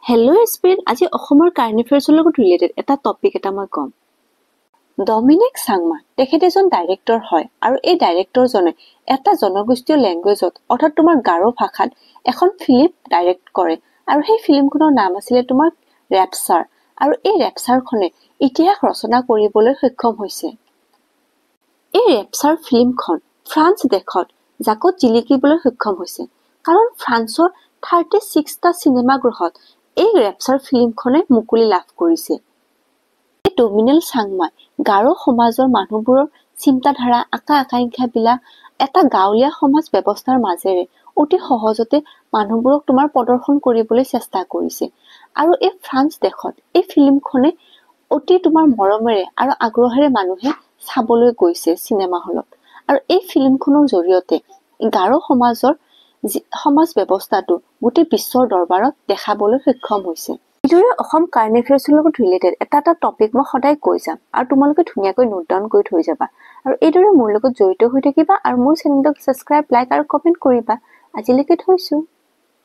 Hello' spirit, আজি অসমৰ current এফেয়াৰ্ছৰ লগত ৰিলেটেড এটা টপিক এটা মই ক'ম। ডমিনিক চাংমা তেখেত এজন ডাইৰেক্টৰ হয় আৰু এই ডাইৰেক্টৰজনে এটা জনগোষ্ঠীয় লেংগুৱেজত অৰ্থাৎ তোমাৰ গাৰো ভাষাত এখন ফিল্ম ডাইৰেক্ট কৰে আৰু সেই ফিল্মখনৰ নাম আছিলে তোমাৰ ৰেপচাৰ আৰু এই ৰেপচাৰখনে ইতিহাস ৰচনা কৰিবলৈ সক্ষম হৈছে। এই ৰেপচাৰ ফিল্মখন ফ্ৰান্স দেশত জাকত জিলিকিবলৈ সক্ষম হৈছে কাৰণ ফ্ৰান্সৰ 36টা চিনেমা গৃহত এই ৰেপচাৰ ফিল্মখনে মুকলি লাভ কৰিছে। ডমিনিক চাংমাই গাৰো সমাজৰ মানুহবোৰৰ চিন্তাধাৰা আকাংক্ষাবিলাক এটা গাঁৱলীয়া সমাজ ব্যৱস্থাৰ মাজেৰে অতি সহজতে মানুহবোৰক তোমাৰ প্ৰদৰ্শন কৰিবলৈ চেষ্টা কৰিছে আৰু এই ফ্ৰান্স দেশত এই ফিল্মখনে অতি তোমাৰ মৰমেৰে আৰু আগ্ৰহেৰে মানুহে চাবলৈ গৈছে চিনেমা হলত আৰু এই ফিল্মখনৰ জৰিয়তে গাৰো সমাজ ব্যৱস্থাটো গোটেই বিশ্বৰ দৰবাৰত দেখাবলৈ সক্ষম হৈছে। এইদৰে অসম কাৰেণ্ট এফেয়াৰ্ছৰ লগত ৰিলেটেড এটা টপিক মই সদায় কৈ যাম আৰু তোমালোকে ধুনীয়াকৈ নোট ডাউন কৰি থৈ যাবা আৰু এইদৰে মোৰ লগত জড়িত হৈ থাকিবা আৰু মোৰ চেনেলটোক ছাবস্ক্ৰাইব, লাইক আৰু কমেণ্ট কৰিবা। আজিলৈকে থৈছো।